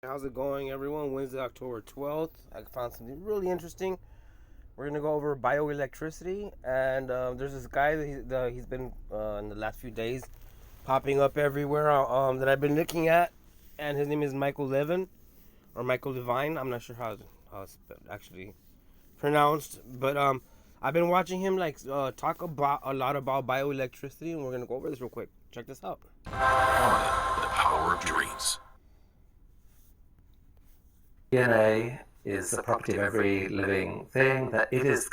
How's it going, everyone? Wednesday, October 12th. I found something really interesting. We're going to go over bioelectricity. And there's this guy he's been in the last few days popping up everywhere that I've been looking at. And his name is Michael Levin or Michael Levine. I'm not sure how it's actually pronounced. But I've been watching him talk about a lot about bioelectricity. And we're going to go over this real quick. Check this out. The power of dreams. DNA is the property of every living thing, that it is.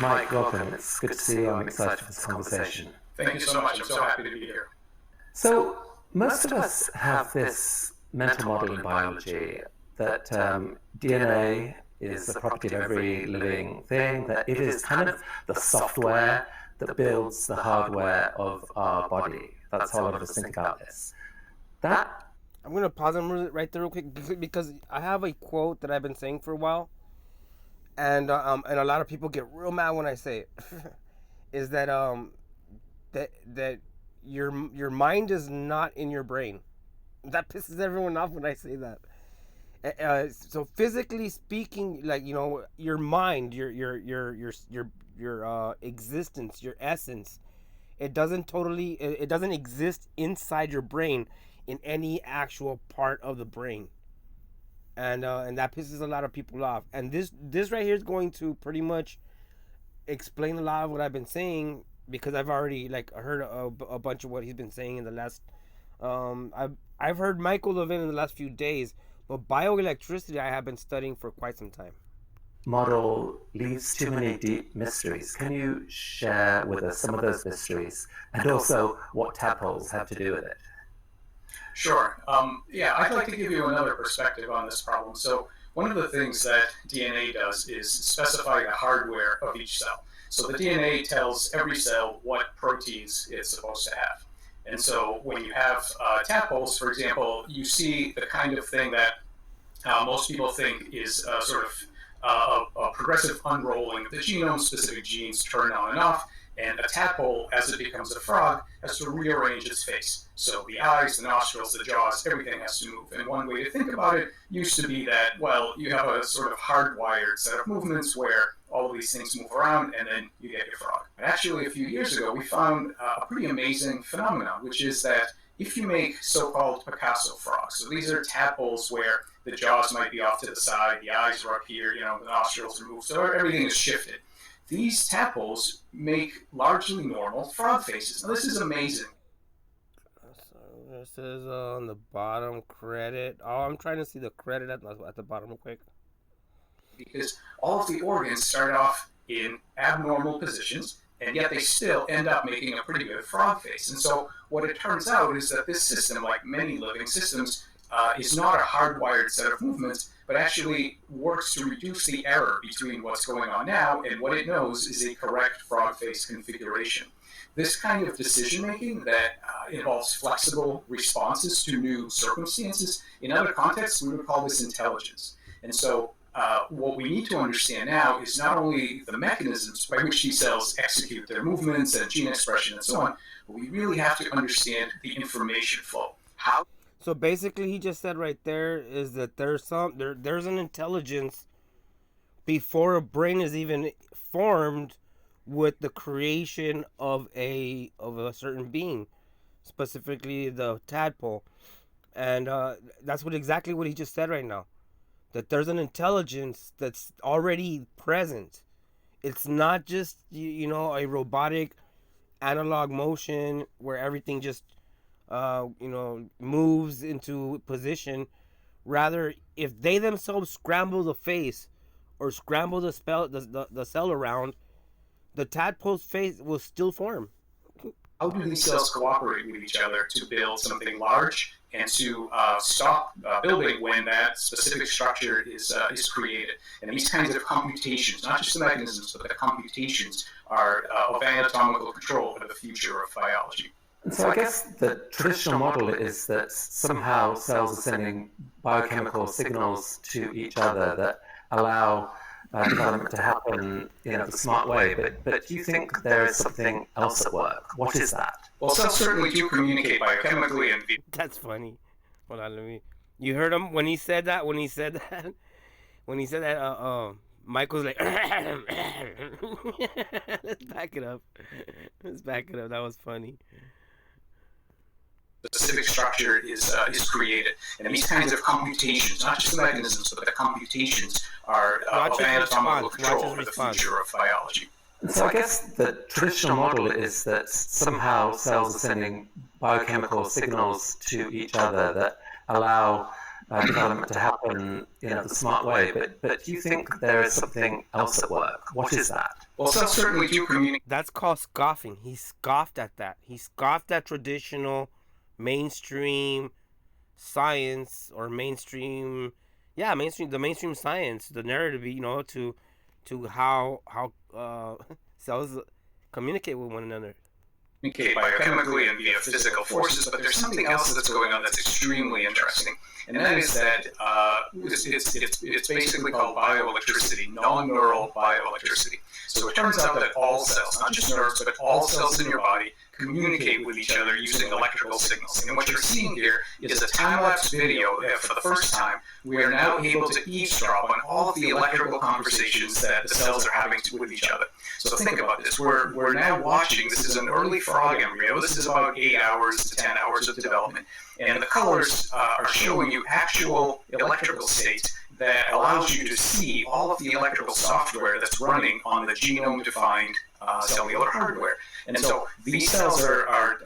Mike, welcome. It's good to see you. I'm excited for this conversation. Thank you so much. I'm so happy to be here. So, most of us have this mental model in biology that DNA is the property of every living thing, that it is kind of the software that builds the hardware of our body. That's how a lot of us think about this. I'm gonna pause him right there real quick because I have a quote that I've been saying for a while, and a lot of people get real mad when I say it. Is that your mind is not in your brain. That pisses everyone off when I say that. So physically speaking, your mind, your existence, your essence, it doesn't exist inside your brain in any actual part of the brain, and that pisses a lot of people off. And this right here is going to pretty much explain a lot of what I've been saying, because I've already heard a bunch of what he's been saying in the last. I've heard Michael Levin in the last few days, but bioelectricity I have been studying for quite some time. Model leaves too many deep mysteries. Can you share with us some of those mysteries, and also what tadpoles have to do with it? Sure. I'd like to give you another perspective on this problem. So one of the things that DNA does is specify the hardware of each cell. So the DNA tells every cell what proteins it's supposed to have. And so when you have tadpoles, for example, you see the kind of thing that most people think is sort of a progressive unrolling. The genome-specific genes turn on and off, and a tadpole, as it becomes a frog, has to rearrange its face. So the eyes, the nostrils, the jaws, everything has to move. And one way to think about it used to be that, well, you have a sort of hardwired set of movements where all of these things move around, and then you get your frog. But actually, a few years ago, we found a pretty amazing phenomenon, which is that if you make so-called Picasso frogs, so these are tadpoles where the jaws might be off to the side, the eyes are up here, the nostrils are moved, so everything is shifted. These tadpoles make largely normal frog faces. Now, this is amazing. So this is on the bottom credit. Oh, I'm trying to see the credit at the bottom real quick. Because all of the organs start off in abnormal positions, and yet they still end up making a pretty good frog face. And so what it turns out is that this system, like many living systems, is not a hardwired set of movements, but actually works to reduce the error between what's going on now and what it knows is a correct frog face configuration. This kind of decision-making that involves flexible responses to new circumstances, in other contexts, we would call this intelligence. And so what we need to understand now is not only the mechanisms by which these cells execute their movements and gene expression and so on, but we really have to understand the information flow. How? So basically, he just said right there is that there's an intelligence before a brain is even formed with the creation of a certain being, specifically the tadpole, and that's exactly what he just said right now. That there's an intelligence that's already present. It's not just a robotic analog motion where everything just moves into position. Rather, if they themselves scramble the face or scramble the cell around, the tadpole's face will still form. How do these cells cooperate with each other to build something large and to stop building when that specific structure is created? And these kinds of computations, not just the mechanisms, but the computations, are of anatomical control for the future of biology. And so I guess the traditional model is that somehow cells are sending biochemical signals to each other that allow development to happen, the smart way. But do you think there is something else at work? What is that? Well, cells certainly do communicate biochemically and That's funny. Hold on, let me. You heard him when he said that. Michael's like, let's back it up. That was funny. specific structure is created. And these kinds of computations, not just the mechanisms, but the computations are of anatomical control for the future of biology. So I guess the traditional model is that somehow cells are sending biochemical signals to each other that allow development to happen, the smart way. But do you think there is something else at work? What is that? Well, cells certainly do communicate. That's called scoffing. He scoffed at that. He scoffed at traditional, mainstream science or mainstream science, the narrative, to how cells communicate with one another. Communicate biochemically and via physical forces, but there's something else that's going on that's extremely interesting, and that is that it's basically called bioelectricity, non-neural bioelectricity. So it turns out that all cells, not just nerves, but all cells in your body communicate with each other using electrical signals. And what you're seeing here is a time-lapse video that for the first time we are now able to eavesdrop on all of the electrical conversations that the cells are having with each other. So think about this. We're now watching, this is an early frog embryo. This is about 8 hours to 10 hours of development. And the colors are showing you actual electrical state that allows you to see all of the electrical software that's running on the genome-defined cellular hardware. And so these cells are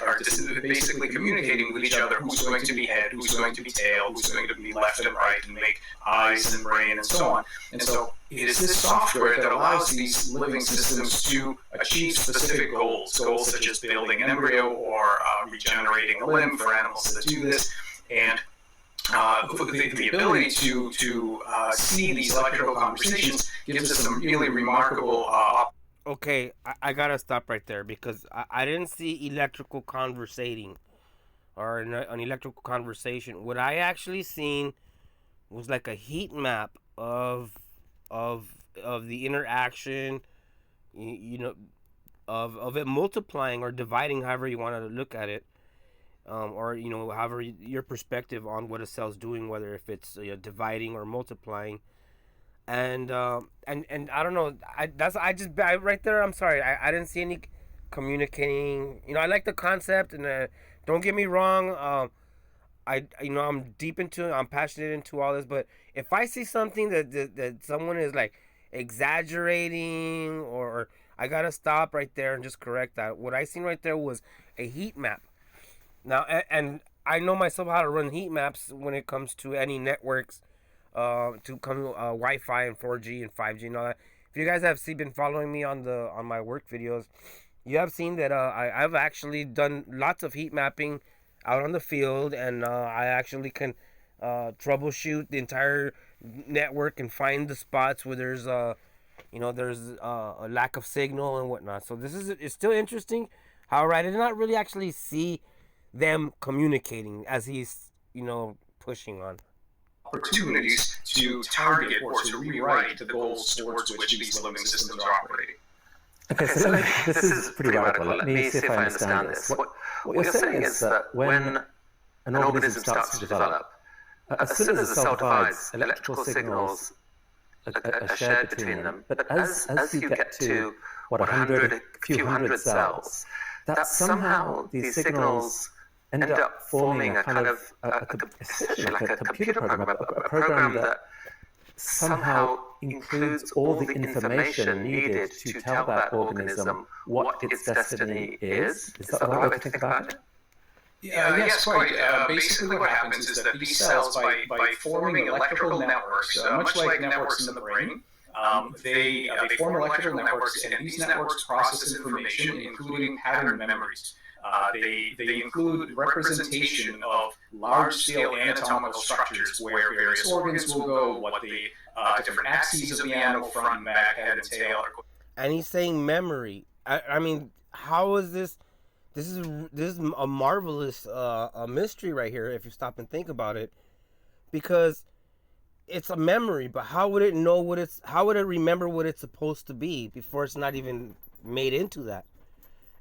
basically communicating with each other who's going to be head, who's going to be tail, who's going to be left and right, and make eyes and brain and so on. And so it is this software that allows these living systems to achieve specific goals such as building an embryo or regenerating a limb for animals that do this. And the ability to see these electrical conversations gives us some really remarkable Okay, I gotta stop right there because I didn't see electrical conversating or an electrical conversation. What I actually seen was like a heat map of the interaction, of it multiplying or dividing, however you want to look at it, or however your perspective on what a cell's doing, whether if it's dividing or multiplying. And I don't know. I right there. I'm sorry. I didn't see any communicating. I like the concept, and don't get me wrong. I'm deep into it. I'm passionate into all this. But if I see something that someone is like exaggerating, or I gotta stop right there and just correct that. What I seen right there was a heat map. Now, and I know myself how to run heat maps when it comes to any networks. To come Wi-Fi and 4G and 5G and all that. If you guys have been following me on my work videos, you have seen that I've actually done lots of heat mapping out on the field, and I actually can troubleshoot the entire network and find the spots where there's a lack of signal and whatnot. So it's still interesting. However, I did not really actually see them communicating as he's pushing on. Opportunities to target or to rewrite the goals towards which these living systems are operating. Okay, so this is pretty radical. Let me see if I understand this. What you're saying is that when an organism starts to develop, as soon as the cell divides, electrical signals are shared between them. But as you get to, a few hundred cells, that somehow these signals end up forming a kind of essentially like a computer program, a program that somehow includes all the information needed to tell that organism what its destiny is. Is that the right way to think about it? Yes, quite. Basically what happens is that these cells, by forming electrical networks, much like networks in the brain, they form electrical networks, and these networks process information, including pattern memories. They include representation of large-scale anatomical structures where various organs will go, what the different axes of the animal, front and back, head and tail are. And he's saying memory. I mean, how is this? This is a marvelous mystery right here if you stop and think about it, because it's a memory, but how would it know what it's? How would it remember what it's supposed to be before it's not even made into that?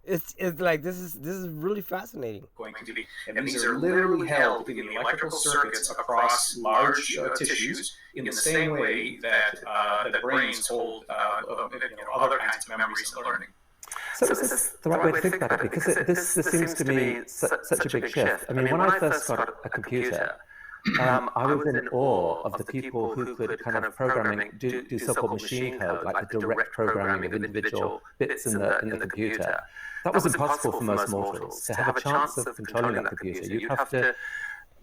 It's like this is really fascinating. Going to be, and these are literally held in the electrical circuits across large tissues in the same way that the brains hold other kinds of memories and learning. So is this the right way to think about it? Because this seems to me such a big shift. I mean, when I first got a computer, I was in awe of the people who could kind of do so-called machine code, like the direct programming of individual bits in the computer. That was impossible for most mortals. To have a chance of controlling that computer, you'd have to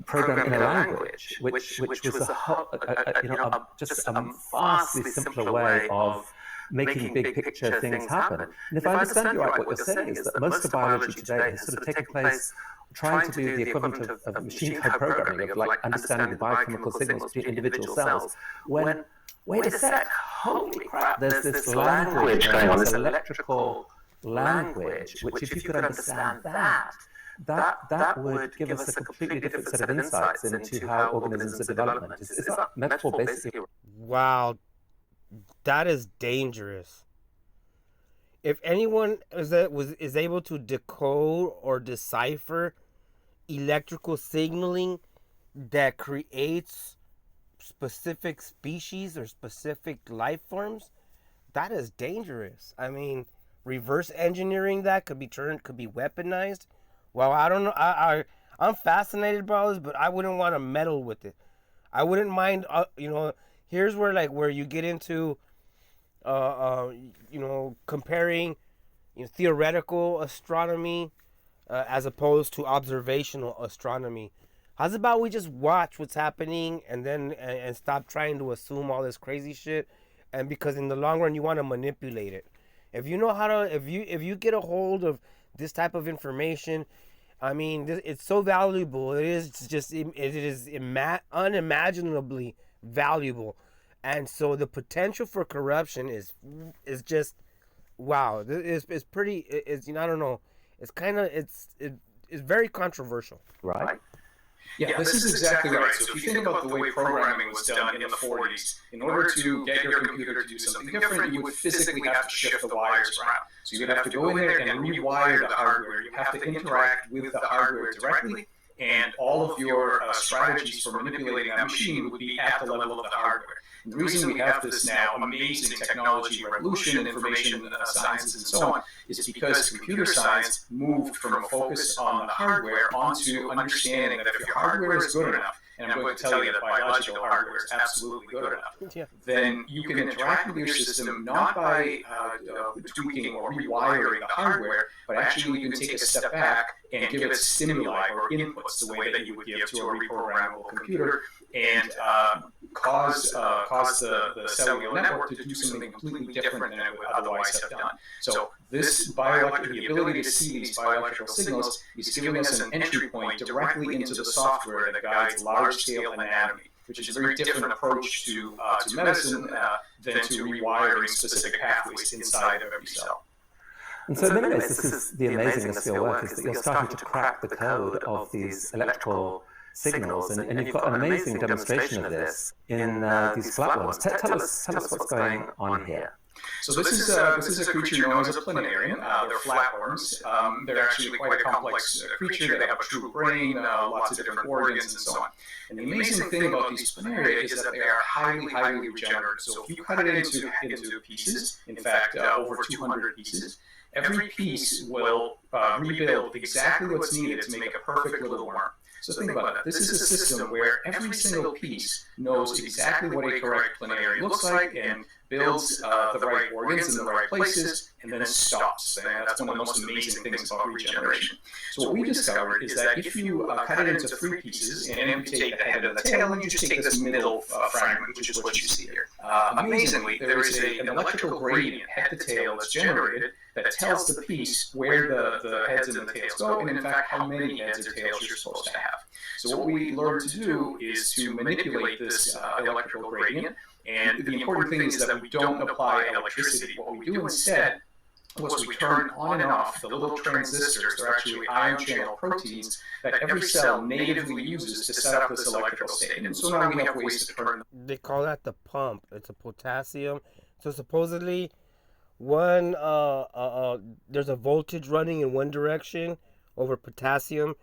program in a language, which was just a vastly simpler way of making big picture things happen. And if I understand you right, what you're saying is that most of biology today has sort of taken place trying to do the equivalent of machine code programming, of like understanding the biochemical signals between individual cells, when, wait a sec, holy crap, there's this language going on, this electrical language, which if you could understand that would give us a completely different set of insights into how organisms are developing. Is that metaphor basically? Wow, that is dangerous. If anyone is able to decode or decipher electrical signaling that creates specific species or specific life forms, that is dangerous. I mean, reverse engineering that could be weaponized. Well, I don't know. I'm fascinated by this, but I wouldn't want to meddle with it. I wouldn't mind. Here's where you get into, comparing, theoretical astronomy as opposed to observational astronomy. How's about we just watch what's happening and then and stop trying to assume all this crazy shit, and because in the long run you want to manipulate it. If you know how to, if you get a hold of this type of information, I mean, it's so valuable. It is unimaginably valuable, and so the potential for corruption is just wow. It's pretty. It's I don't know. It's kind of it's very controversial. Right. Yeah, this is exactly right. So if you think about the way programming was done in the 40s, in order to get your computer to do something different, you would physically have to shift the wires around. So you'd have to go in there and rewire the hardware. You have to interact with the hardware directly, and all of your strategies for manipulating that machine would be at the level of the hardware. And the reason we have this now amazing technology revolution in information sciences and so on is because computer science moved from a focus on the hardware onto understanding that if your hardware is good enough, and I'm going to tell you that biological hardware is absolutely good enough, then you can interact with your system not by tweaking or rewiring the hardware, but actually you can take a step back and give it stimuli or inputs the way that you would give to a reprogrammable computer, and cause the cellular network to do something completely different than it would otherwise have done. So the ability to see these bioelectrical signals is giving us an entry point directly into the software that guides large-scale anatomy, which is a very different approach to medicine than to rewiring specific pathways inside of every cell. And so in many ways, this is the amazingness of your work, is that you're starting to crack the code of these electrical signals, and you've got an amazing demonstration of this in these flatworms. Tell us what's going on here. So this is a creature known as a planarian. They're flatworms. They're actually quite a complex creature. They have a true brain, lots of different organs, and so on. And the amazing thing about these planaria is that they are highly, highly regenerative. So if you cut it into pieces, in fact, over 200 pieces, every piece will rebuild exactly what's needed to make a perfect little worm. So think about it. This is a system where every single piece knows exactly what a correct planarian looks like and builds the right organs in the right places, and then it stops. And that's one of the most amazing things about regeneration. So what we discovered is that if you cut it into 3 pieces and amputate the head and the tail, and you just take this middle fragment, which is what you see here. Amazingly, there is an electrical gradient, head to tail, that's generated that tells the piece where the heads and the tails go, and in fact how many heads or tails you're supposed to have. So what we learned to do is to manipulate this electrical gradient, and the important thing is that we don't apply electricity. What we do instead was we turn on and off the little transistors. They're actually ion channel proteins that every cell natively uses to set up this electrical state. And so now we have ways to turn. They call that the pump. It's a potassium. So supposedly, one there's a voltage running in one direction over potassium,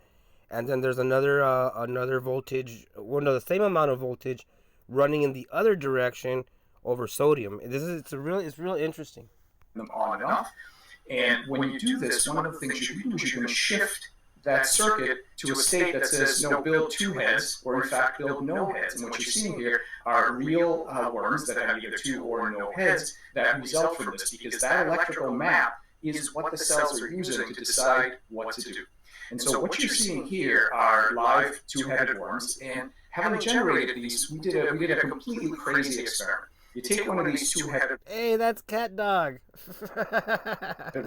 and then there's another voltage, well, no, the same amount of voltage running in the other direction over sodium. It's real interesting. Them on and off. And when you do this, one of the things you can do is you can shift that circuit to a state that says, no, build two heads, or in fact, build no heads. And what you're seeing here are real worms that have either two or no heads that result from this, because that electrical map is what the cells are using to decide what to do. And so what you're seeing here are live two-headed worms, and having generated these, we did a completely crazy experiment. You take one of these two-headed Hey, that's cat dog.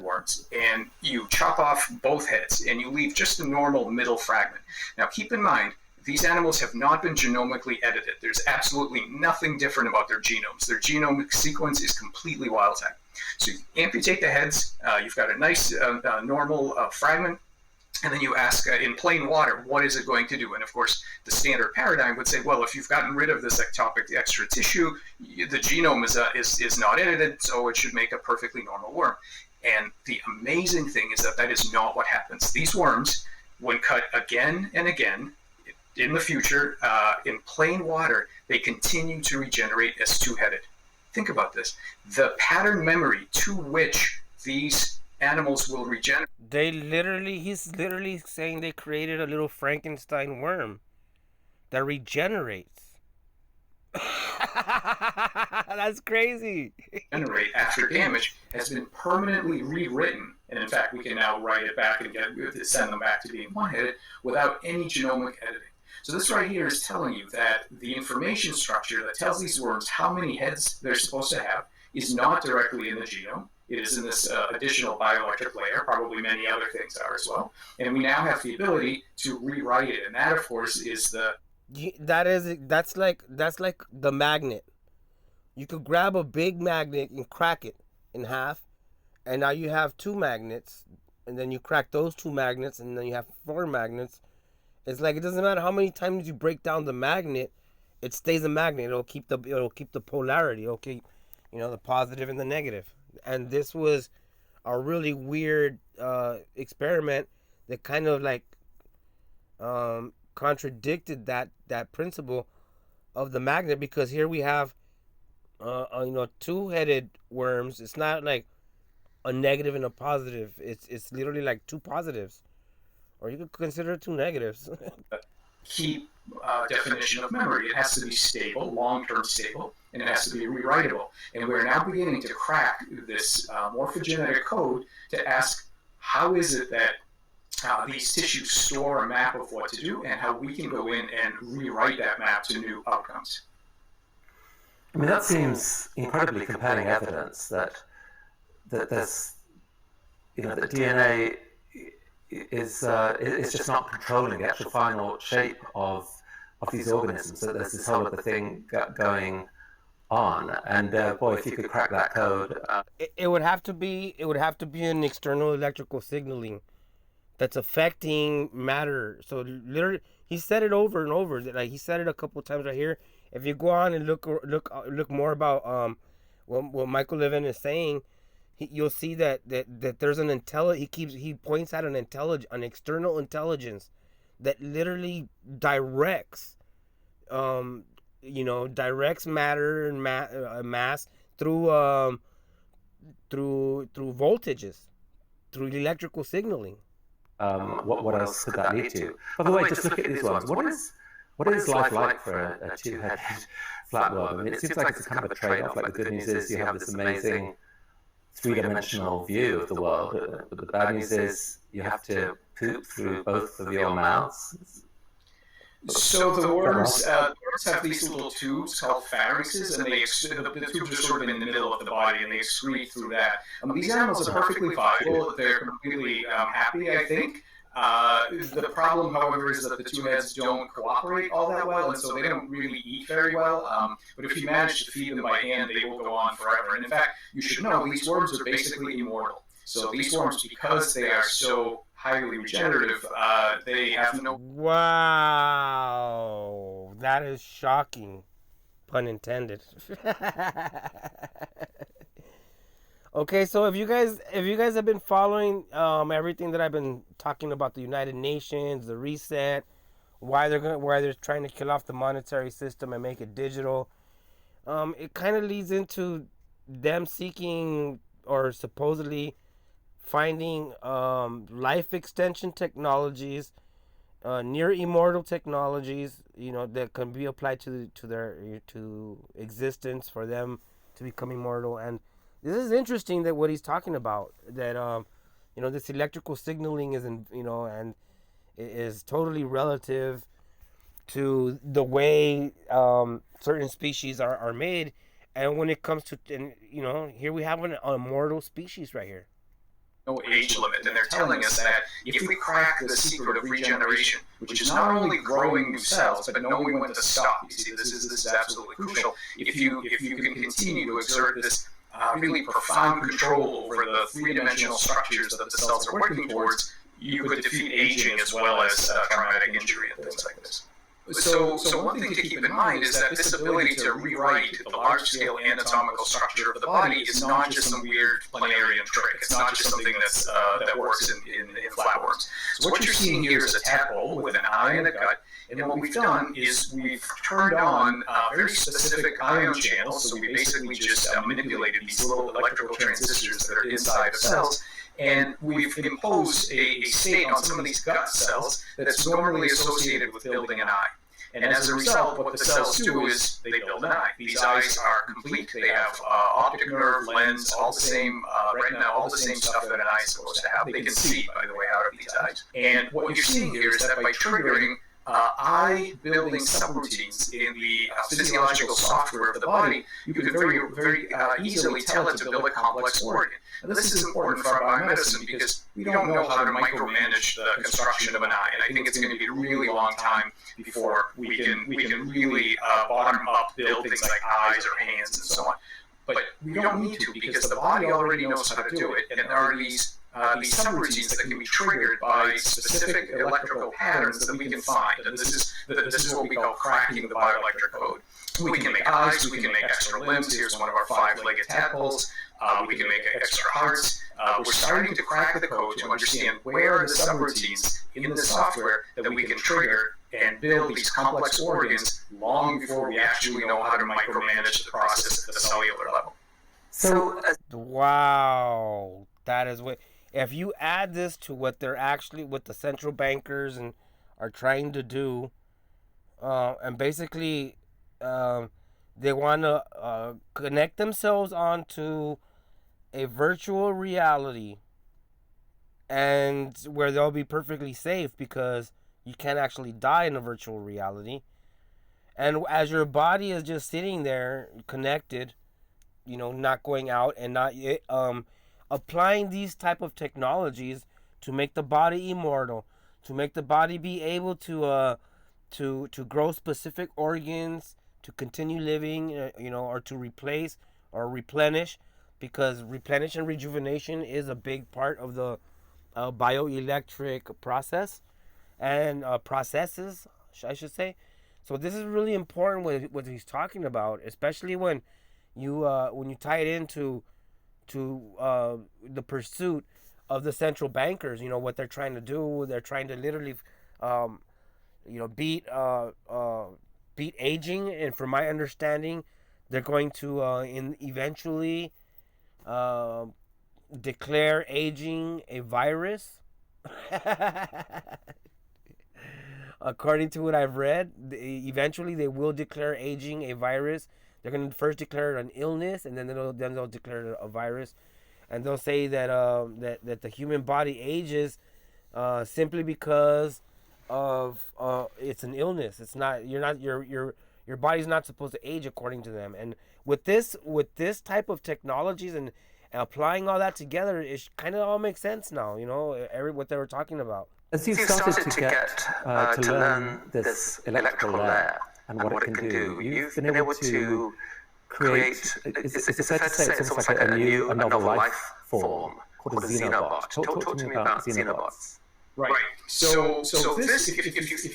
worms, and you chop off both heads, and you leave just a normal middle fragment. Now, keep in mind, these animals have not been genomically edited. There's absolutely nothing different about their genomes. Their genomic sequence is completely wild type. So you amputate the heads, you've got a nice normal fragment, and then you ask in plain water, what is it going to do? And of course, the standard paradigm would say, well, if you've gotten rid of this ectopic extra tissue, the genome is not edited, so it should make a perfectly normal worm. And the amazing thing is that is not what happens. These worms, when cut again and again, in the future, in plain water, they continue to regenerate as two-headed. Think about this. The pattern memory to which these animals will regenerate. He's literally saying they created a little Frankenstein worm that regenerates. That's crazy. Generate after damage has been permanently rewritten, and in fact, we can now write it back and send them back to being one-headed without any genomic editing. So this right here is telling you that the information structure that tells these worms how many heads they're supposed to have is not directly in the genome. It is in this additional bioelectric layer. Probably many other things are as well. And we now have the ability to rewrite it. And that, of course, is that's like the magnet. You could grab a big magnet and crack it in half, and now you have two magnets, and then you crack those two magnets, and then you have four magnets. It's like it doesn't matter how many times you break down the magnet, it stays a magnet. It'll keep the polarity. It'll keep, the positive and the negative. And this was a really weird experiment that kind of like contradicted that principle of the magnet, because here we have two-headed worms. It's not like a negative and a positive. It's literally like two positives, or you could consider two negatives. Key definition of memory. It has to be stable, long-term stable, and it has to be rewritable. And we're now beginning to crack this morphogenetic code to ask, how is it that these tissues store a map of what to do, and how we can go in and rewrite that map to new outcomes. I mean, that seems incredibly compelling evidence that there's, that DNA is just not controlling the actual final shape of these organisms. So there's this whole other thing going on, and boy, if you could crack that code, it would have to be an external electrical signaling that's affecting matter. So literally, he said it over and over. Like he said it a couple of times right here. If you go on and look more about what Michael Levin is saying, you'll see that there's an he points out an external intelligence that literally directs directs matter and mass through voltages, through electrical signaling. What else could that lead to? By the way, just look at these ones. What is life like for a two-headed flatworm? I mean, it seems like it's kind of a trade-off. Like the good news is you have this amazing three-dimensional view of the world, but the bad news is you have to poop through both of your mouths. So the worms have these little tubes called pharynxes, and the tubes are sort of in the middle of the body, and they excrete through that. These animals are perfectly viable. They're completely happy, I think. The problem, however, is that the two heads don't cooperate all that well, and so they don't really eat very well. But if you manage to feed them by hand, they will go on forever. And in fact, you should know these worms are basically immortal. So these worms, because they are so highly regenerative, they have no. Wow, that is shocking, pun intended. Okay, so if you guys have been following everything that I've been talking about, the United Nations, the reset, why they're trying to kill off the monetary system and make it digital, it kind of leads into them seeking or supposedly finding life extension technologies, near immortal technologies, that can be applied to existence for them to become immortal. And this is interesting that what he's talking about, that this electrical signaling and is totally relative to the way certain species are made. And when it comes to, and here we have an immortal species right here. No age limit, and they're telling us that if we crack the secret of regeneration, which is not only growing new cells, but knowing when to stop. You see, this is absolutely crucial. If you can continue to exert this really profound control over the three-dimensional structures that the cells are working towards, you could defeat aging as well as traumatic injury and things like this. So one thing to keep in mind is that this ability to rewrite the large-scale anatomical structure of the body is not just some weird planarian trick. It's not just something that works in flatworms. So what you're seeing here is a tadpole with an eye and a gut. And what we've done is we've turned on very specific ion channels. So we basically just manipulated these little electrical transistors that are inside the cells. And we've imposed a state on some of these gut cells that's normally associated with building an eye. And as a result, what the cells do is they build an eye. These eyes are complete. They have optic nerve, lens, all the same retina, all the same stuff that an eye is supposed to have. They can see, by the way, out of these eyes. And what you're seeing here is that by triggering eye-building subroutines in the physiological software of the body, you can very, very easily tell it to build a complex organ. And this is important for biomedicine because we don't know how to micromanage the construction of an eye, and I think it's going to be a really long time before we can really bottom up build things like eyes or hands and so on. But we don't need to because the body already knows how to do it, and there are these subroutines that can be triggered by specific electrical patterns that we can find. And this is what we call cracking the bioelectric code. We can make eyes, we can make extra limbs. Here's one of our 5-legged tadpoles. We can make extra hearts. We're starting to crack the code to understand where are the subroutines in the software that we can trigger and build these complex organs long before we actually know how to micromanage the process at the cellular level. So, Wow, that is what. If you add this to what the central bankers are trying to do, and basically, they want to connect themselves onto a virtual reality, and where they'll be perfectly safe because you can't actually die in a virtual reality. And as your body is just sitting there connected, not going out and not applying these type of technologies to make the body immortal, to make the body be able to grow specific organs, to continue living, or to replace or replenish, because replenish and rejuvenation is a big part of the bioelectric process and processes, I should say. So this is really important what he's talking about, especially when you tie it into the pursuit of the central bankers. What they're trying to do. They're trying to literally, beat aging. And from my understanding, they're going to eventually declare aging a virus. According to what I've read, eventually they will declare aging a virus. They're going to first declare it an illness, and then they'll declare it a virus, and they'll say that that the human body ages simply because of it's an illness. It's not your body's not supposed to age according to them. And with this type of technologies and applying all that together, it kind of all makes sense now. What they were talking about. as you've started to get to learn this electrical layer and what it can do, you've been able to create, is it fair to say it's almost like a novel life form called a xenobot. Talk to me about xenobots. Right. So this, if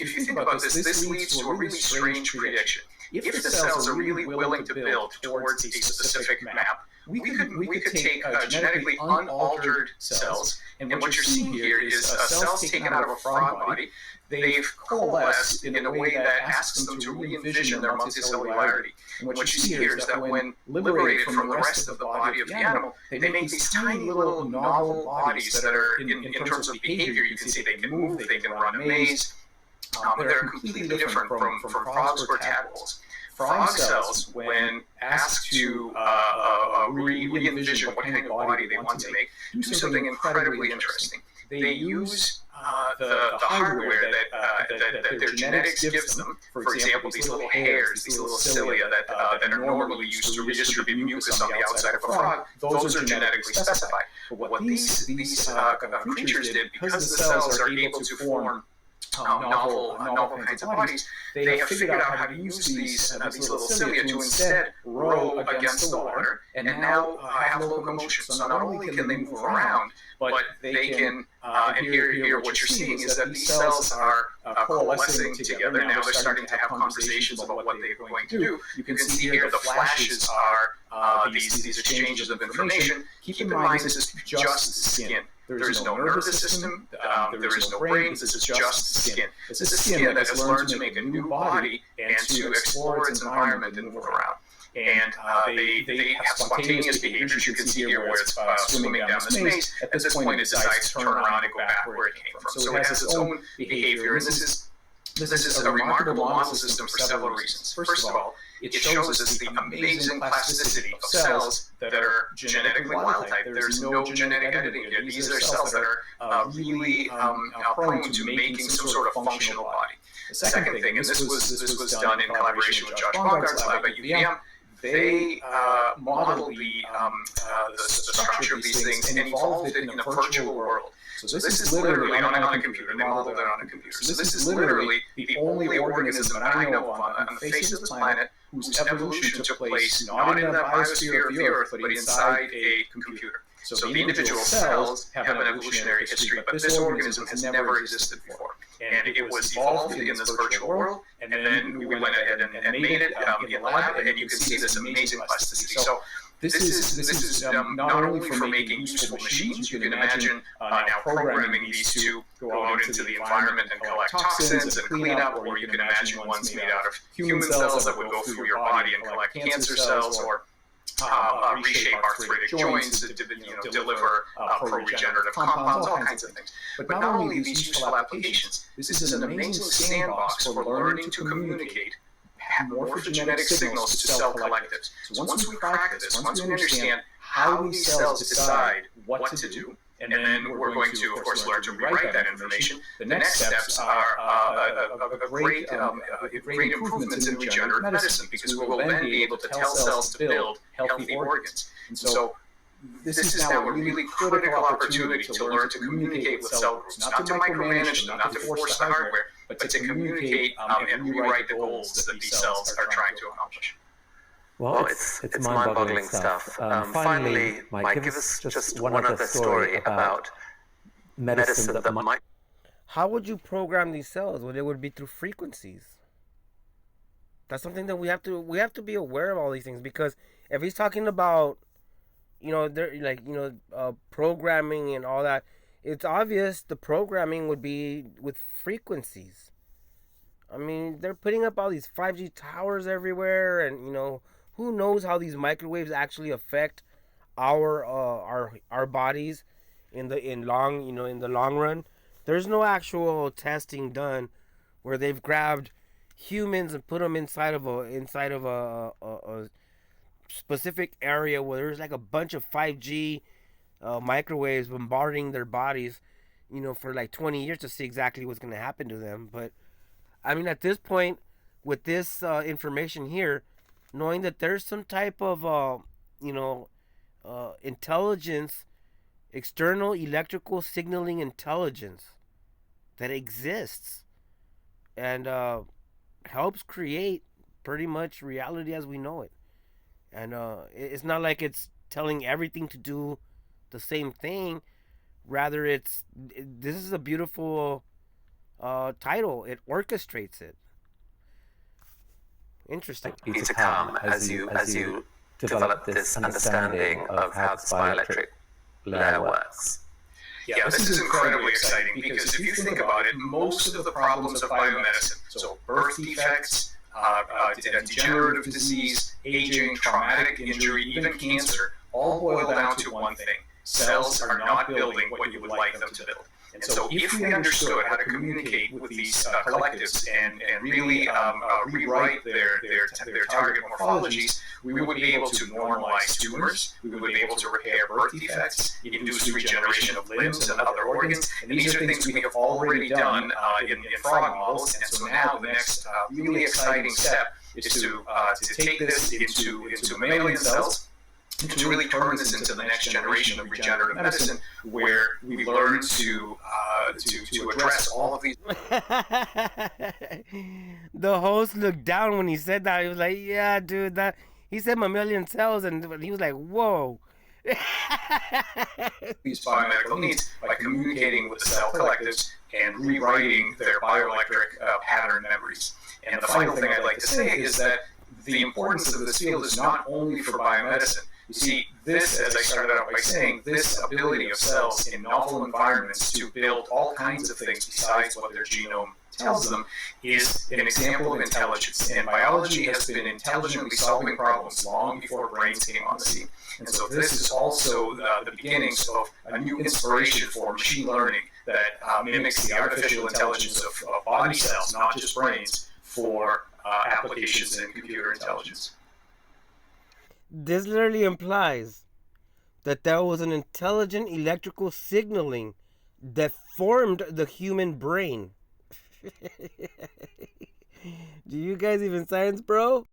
you think about this, this leads to a really strange prediction. If the cells are really willing to build towards a specific map, we could take genetically unaltered cells, and what you're seeing here is cells taken out of a frog body. They've coalesced in a way that asks them to re-envision their multicellularity. And what you see here is that when liberated from the rest of the body of the animal, they make these tiny little novel bodies that are, in terms of behavior, you can see they can move, they can run a maze. They're completely different from frogs or tadpoles. Frog cells, when asked to re-envision what kind of body they want to make, do something incredibly interesting. They use the hardware that their genetics gives them. For example, these little hairs, these little cilia that are normally used to redistribute mucus on the outside of a frog, those are genetically specified. But what these creatures did, because the cells are able to form novel kinds of bodies, they have figured out how to use these little cilia to instead row against the water and now have locomotion. So not only can they move around, but they can, and here what you're seeing is that these cells are coalescing together. Now they're starting to have conversations about what they're going to do. You can see here the flashes are these exchanges of information. Keep in mind this is just skin. There is no nervous system, there is no brain, this is just skin. This is skin that has learned to make a new body and to explore its environment and move around. And they have spontaneous behaviors. You can see here where it's swimming down this maze. At this point, it decides to turn around and go back where it came from. So it has its own behavior, and this is a remarkable model system for several reasons. First of all, it shows us the amazing plasticity of cells that are genetically wild type. There's no genetic editing here. These are cells that are really prone to making some sort of functional body. The second thing, and this was done in collaboration with Josh Bongard's lab at UVM, they modeled the structure of these things and evolved it in a virtual world. So this is literally on a computer. They modeled it on a computer. So this is literally the only organism that I know of on the face of this planet whose evolution took place not in the biosphere of the Earth, but inside a computer. So the individual cells have an evolutionary history, but this organism has never existed before. And it was evolved in this virtual world, and then we went ahead and made it in the lab, and you can see this amazing plasticity. So this is not only for making useful machines. You can imagine now programming these to go out into the environment and collect toxins and clean up, or you can imagine ones made out of human cells that would go through your body and collect cancer cells, or reshape arthritic joints to deliver pro-regenerative compounds, all kinds of things. But not only these useful applications, this is an amazing sandbox for learning to communicate morphogenetic signals to cell collectives. So once we crack this, once we understand how these cells decide what to do, and then we're going to, of course, learn to rewrite that information. The next steps are great improvements in regenerative medicine, because we will then be able to tell cells to build healthy organs. And so this is now a really critical opportunity to learn to communicate with cell groups, not to micromanage them, not to force the hardware, but to communicate and rewrite the goals that these cells are trying to accomplish. Well, it's mind-boggling stuff. Finally, Mike, give us just one other story about medicine that might... How would you program these cells? Well, it would be through frequencies. That's something that we have to be aware of all these things, because if he's talking about, programming and all that, it's obvious the programming would be with frequencies. I mean, they're putting up all these 5G towers everywhere, and who knows how these microwaves actually affect our bodies in the long run. There's no actual testing done where they've grabbed humans and put them inside of a specific area where there's like a bunch of 5G microwaves bombarding their bodies, for like 20 years to see exactly what's going to happen to them. But I mean, at this point, with this information here, knowing that there's some type of intelligence, external electrical signaling intelligence that exists and helps create pretty much reality as we know it. And it's not like it's telling everything to do the same thing. Rather, this is a beautiful title. It orchestrates it. Interesting. You to come as you develop this understanding of how this bioelectric layer works. Yeah, this is incredibly exciting because if you think about it, most of the problems of biomedicine, so birth defects, degenerative disease, aging, traumatic injury, even cancer, all boil down to one thing. Cells are not building what you would like them to build. And so if we understood how to communicate with these collectives and really rewrite their target morphologies, we would be able to normalize tumors, we would be able to repair birth defects, induce regeneration of limbs and other organs, and these are things we have already done in frog models. And so now the next really exciting step is to take this into mammalian cells, to really turn this into the next generation of regenerative medicine, where we learn to address all of these. The host looked down when he said that. He was like, "Yeah, dude, that." He said mammalian cells, and he was like, "Whoa." These biomedical needs by communicating with the cell collectives and rewriting their bioelectric pattern memories. And the final thing I'd like to say is that the importance of this field is not only for biomedicine. You see, this, as I started out by saying, this ability of cells in novel environments to build all kinds of things besides what their genome tells them is an example of intelligence. And biology has been intelligently solving problems long before brains came on the scene. And so this is also the beginnings of a new inspiration for machine learning that mimics the artificial intelligence of body cells, not just brains, for applications in computer intelligence. This literally implies that there was an intelligent electrical signaling that formed the human brain. Do you guys even science, bro?